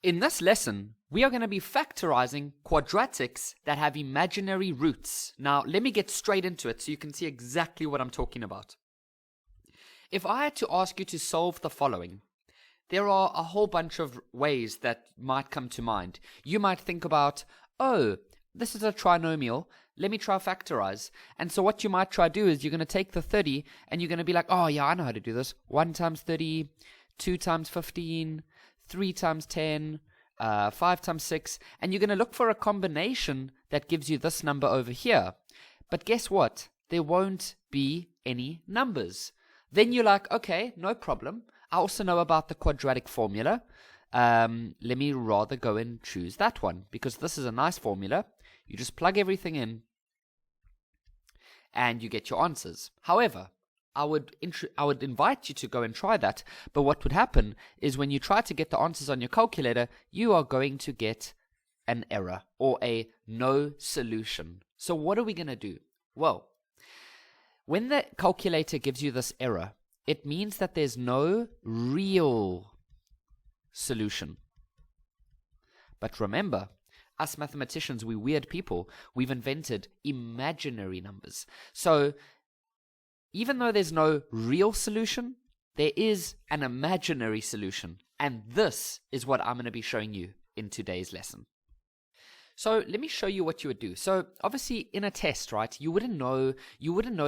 In this lesson, we are going to be factorizing quadratics that have imaginary roots. Now, let me get straight into it so you can see exactly what I'm talking about. If I had to ask you to solve the following, there are a whole bunch of ways that might come to mind. You might think about, oh, this is a trinomial, let me try factorize. And so what you might try to do is you're going to take the 30 and you're going to be like, oh yeah, I know how to do this. 1 times 30, 2 times 15, 3 times 10, 5 times 6, and you're going to look for a combination that gives you this number over here. But guess what? There won't be any numbers. Then you're like, okay, no problem. I also know about the quadratic formula. Let me rather go and choose that one because this is a nice formula. You just plug everything in and you get your answers. However, I would invite you to go and try that, but what would happen is when you try to get the answers on your calculator, you are going to get an error or a no solution. So what are we going to do? Well, when the calculator gives you this error, it means that there's no real solution. But remember, us mathematicians, we're weird people. We've invented imaginary numbers. So even though there's no real solution, there is an imaginary solution. And this is what I'm going to be showing you in today's lesson. So let me show you what you would do. So obviously in a test, right, you wouldn't know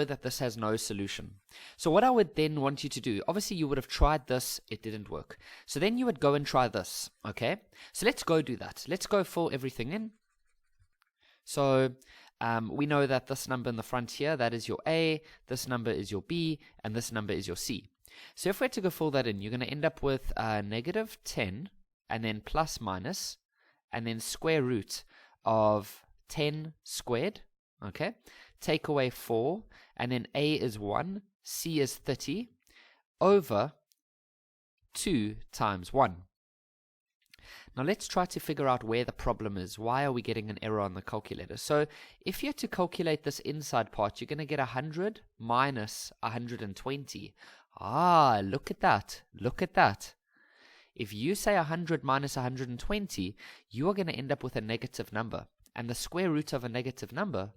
that this has no solution. So what I would then want you to do, obviously you would have tried this, it didn't work. So then you would go and try this, okay? So let's go do that. Let's go fill everything in. So we know that this number in the front here, that is your A, this number is your B, and this number is your C. So if we had to go fill that in, you're going to end up with negative 10, and then plus minus, and then square root of 10 squared, okay? Take away 4, and then A is 1, C is 30, over 2 times 1. Now let's try to figure out where the problem is. Why are we getting an error on the calculator? So if you had to calculate this inside part, you're going to get 100 minus 120. Ah, look at that. Look at that. If you say 100 minus 120, you are going to end up with a negative number. And the square root of a negative number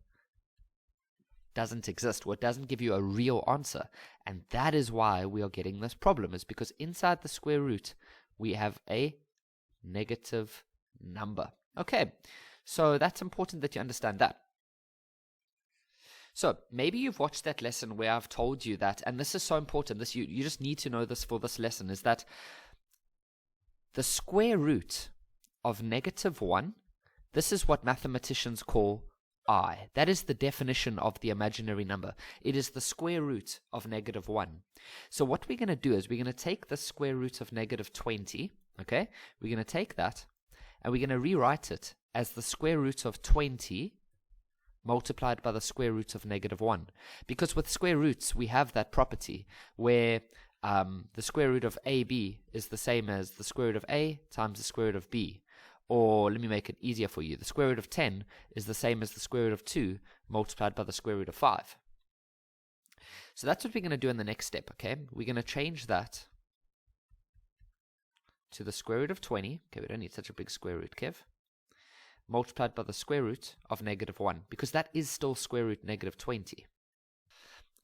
doesn't exist, or it doesn't give you a real answer. And that is why we are getting this problem, is because inside the square root, we have a negative number. Okay, so that's important that you understand that. So maybe you've watched that lesson where I've told you that, and this is so important, this you just need to know this for this lesson, is that the square root of negative 1, this is what mathematicians call I. That is the definition of the imaginary number. It is the square root of negative 1. So what we're going to do is we're going to take the square root of negative 20, okay? We're going to take that and we're going to rewrite it as the square root of 20 multiplied by the square root of negative 1. Because with square roots, we have that property where the square root of AB is the same as the square root of A times the square root of B. Or let me make it easier for you. The square root of 10 is the same as the square root of 2 multiplied by the square root of 5. So that's what we're going to do in the next step, okay? We're going to change that to the square root of 20. Okay, we don't need such a big square root, Kev. Multiplied by the square root of negative 1, because that is still square root negative 20.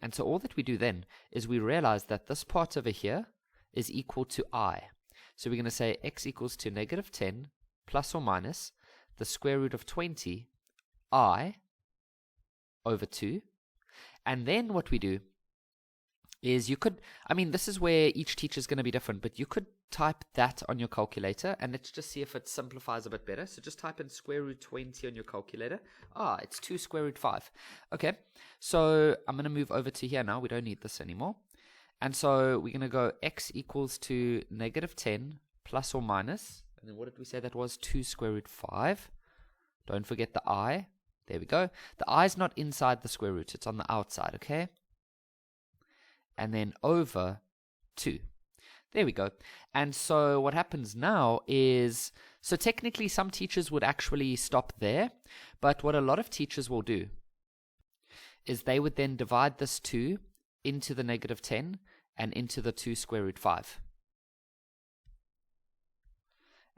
And so all that we do then is we realize that this part over here is equal to I. So we're going to say x equals to negative 10 plus or minus the square root of 20 I over 2. And then what we do is you could, this is where each teacher is going to be different, but you could type that on your calculator and let's just see if it simplifies a bit better. So just type in square root 20 on your calculator. It's 2 square root 5. Okay, so I'm going to move over to here now. We don't need this anymore. And so we're going to go x equals to negative 10 plus or minus, and then what did we say that was? 2 square root 5. Don't forget the I. There we go. The I is not inside the square root. It's on the outside, okay? And then over 2. There we go. And so what happens now is, so technically some teachers would actually stop there, but what a lot of teachers will do is they would then divide this 2 into the negative 10 and into the 2 square root 5.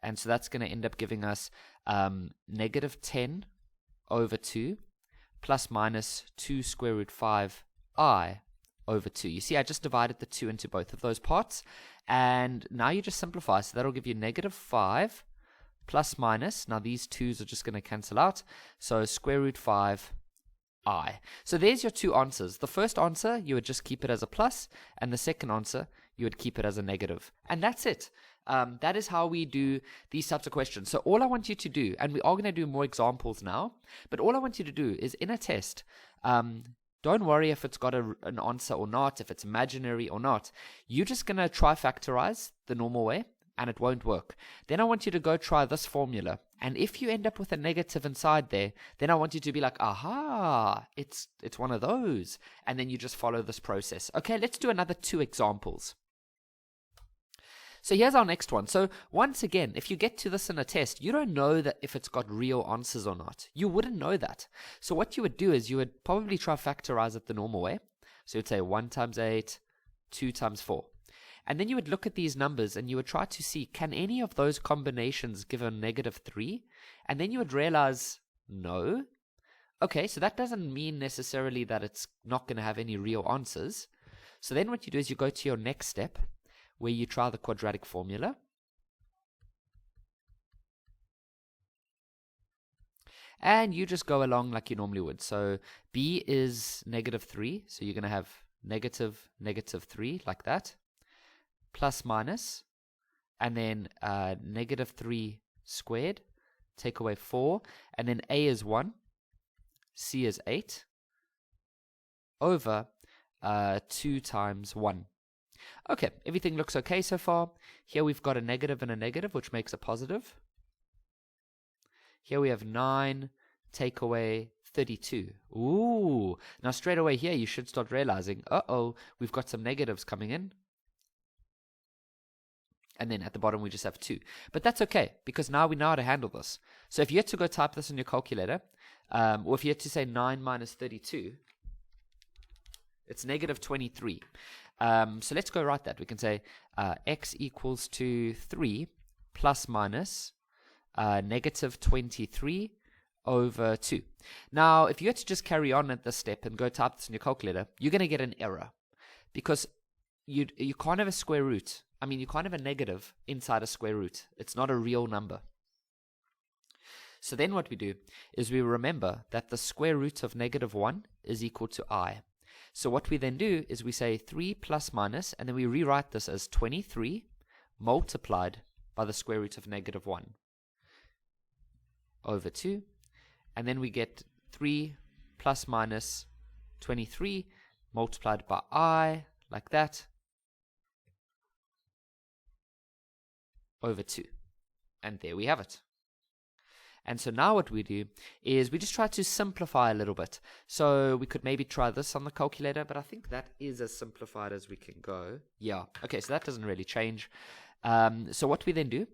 And so that's going to end up giving us negative 10 over 2 plus minus 2 square root 5I over 2. You see, I just divided the 2 into both of those parts. And now you just simplify. So that'll give you negative 5 plus minus. Now these 2's are just going to cancel out. So square root 5I. So there's your two answers. The first answer, you would just keep it as a plus. And the second answer, you would keep it as a negative. And that's it. That is how we do these types of questions. So all I want you to do, and we are going to do more examples now, but all I want you to do is in a test, don't worry if it's got an answer or not, if it's imaginary or not. You're just going to try factorize the normal way, and it won't work. Then I want you to go try this formula. And if you end up with a negative inside there, then I want you to be like, aha, it's one of those. And then you just follow this process. Okay, let's do another 2 examples. So here's our next one. So once again, if you get to this in a test, you don't know that if it's got real answers or not. You wouldn't know that. So what you would do is you would probably try factorize it the normal way. So you'd say 1 times 8, 2 times 4. And then you would look at these numbers and you would try to see, can any of those combinations give a negative 3? And then you would realize, no. Okay, so that doesn't mean necessarily that it's not going to have any real answers. So then what you do is you go to your next step, where you try the quadratic formula. And you just go along like you normally would. So b is negative 3, so you're going to have negative 3, like that. Plus minus, and then negative 3 squared, take away 4, and then a is 1, c is 8, over 2 times 1. Okay, everything looks okay so far. Here we've got a negative and a negative, which makes a positive. Here we have 9, take away 32. Ooh, now straight away here you should start realizing, uh-oh, we've got some negatives coming in. And then at the bottom we just have 2. But that's okay, because now we know how to handle this. So if you had to go type this in your calculator, or if you had to say 9 minus 32, it's negative 23. So let's go write that. We can say x equals to 3 plus minus negative 23 over 2. Now, if you had to just carry on at this step and go type this in your calculator, you're going to get an error, because you can't have a square root. I mean, you can't have a negative inside a square root. It's not a real number. So then what we do is we remember that the square root of negative 1 is equal to I. So what we then do is we say 3 plus minus, and then we rewrite this as 23 multiplied by the square root of negative 1 over 2. And then we get 3 plus minus 23 multiplied by I, like that, over 2. And there we have it. And so now what we do is we just try to simplify a little bit. So we could maybe try this on the calculator, but I think that is as simplified as we can go. Yeah, okay, so that doesn't really change. So what we then do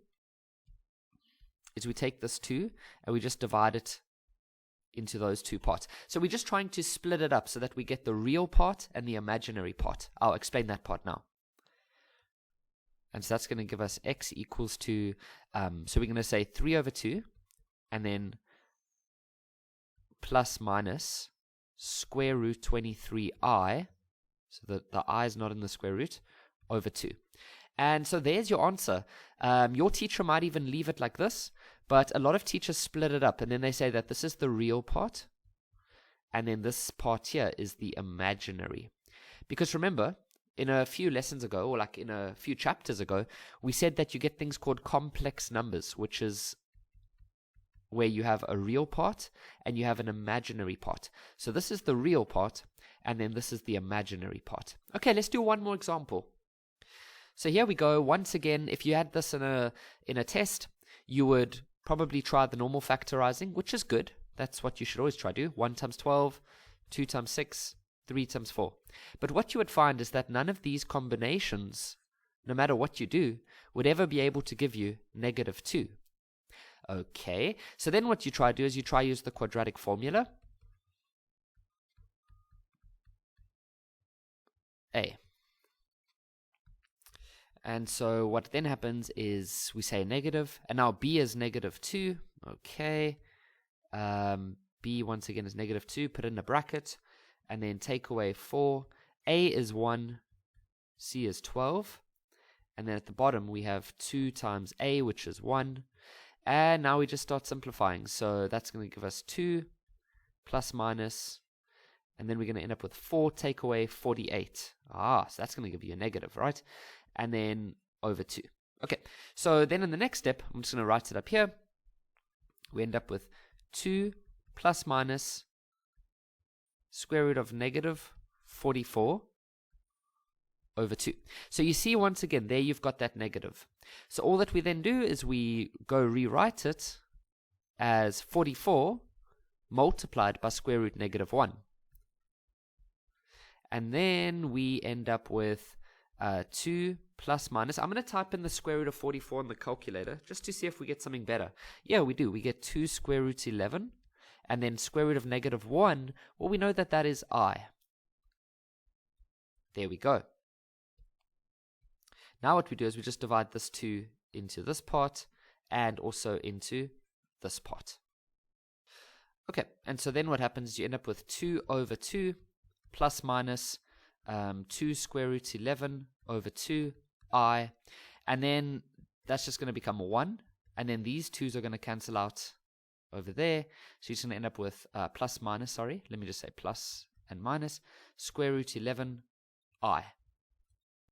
is we take this 2 and we just divide it into those 2 parts. So we're just trying to split it up so that we get the real part and the imaginary part. I'll explain that part now. And so that's going to give us x equals to, so we're going to say 3 over 2, and then plus minus square root 23i, so that the I is not in the square root, over 2. And so there's your answer. Your teacher might even leave it like this, but a lot of teachers split it up, and then they say that this is the real part, and then this part here is the imaginary. Because remember, in a few lessons ago, or like in a few chapters ago, we said that you get things called complex numbers, which is where you have a real part and you have an imaginary part. So this is the real part, and then this is the imaginary part. Okay, let's do one more example. So here we go. Once again, if you had this in a test, you would probably try the normal factorizing, which is good. That's what you should always try to do. 1 times 12, 2 times 6, 3 times 4. But what you would find is that none of these combinations, no matter what you do, would ever be able to give you negative 2. Okay, so then what you try to do is you try use the quadratic formula. A. And so what then happens is we say negative, and now b is negative 2. Okay. B once again is negative 2, put in a bracket, and then take away 4. A is 1, C is 12, and then at the bottom we have 2 times A, which is 1, and now we just start simplifying. So that's going to give us 2 plus minus, and then we're going to end up with 4 take away 48. So that's going to give you a negative, right? And then over 2. Okay, so then in the next step, I'm just going to write it up here. We end up with 2 plus minus square root of negative 44 over 2. So you see, once again, there you've got that negative. So all that we then do is we go rewrite it as 44 multiplied by square root negative 1. And then we end up with 2 plus minus. I'm going to type in the square root of 44 on the calculator just to see if we get something better. Yeah, we do. We get 2 square root 11. And then square root of negative 1, well, we know that that is I. There we go. Now what we do is we just divide this 2 into this part and also into this part. Okay, and so then what happens is you end up with 2 over 2 plus minus 2 square root 11 over 2 I. And then that's just going to become 1. And then these 2's are going to cancel out over there. So you're just going to end up with plus minus, let me just say plus and minus, square root 11 I.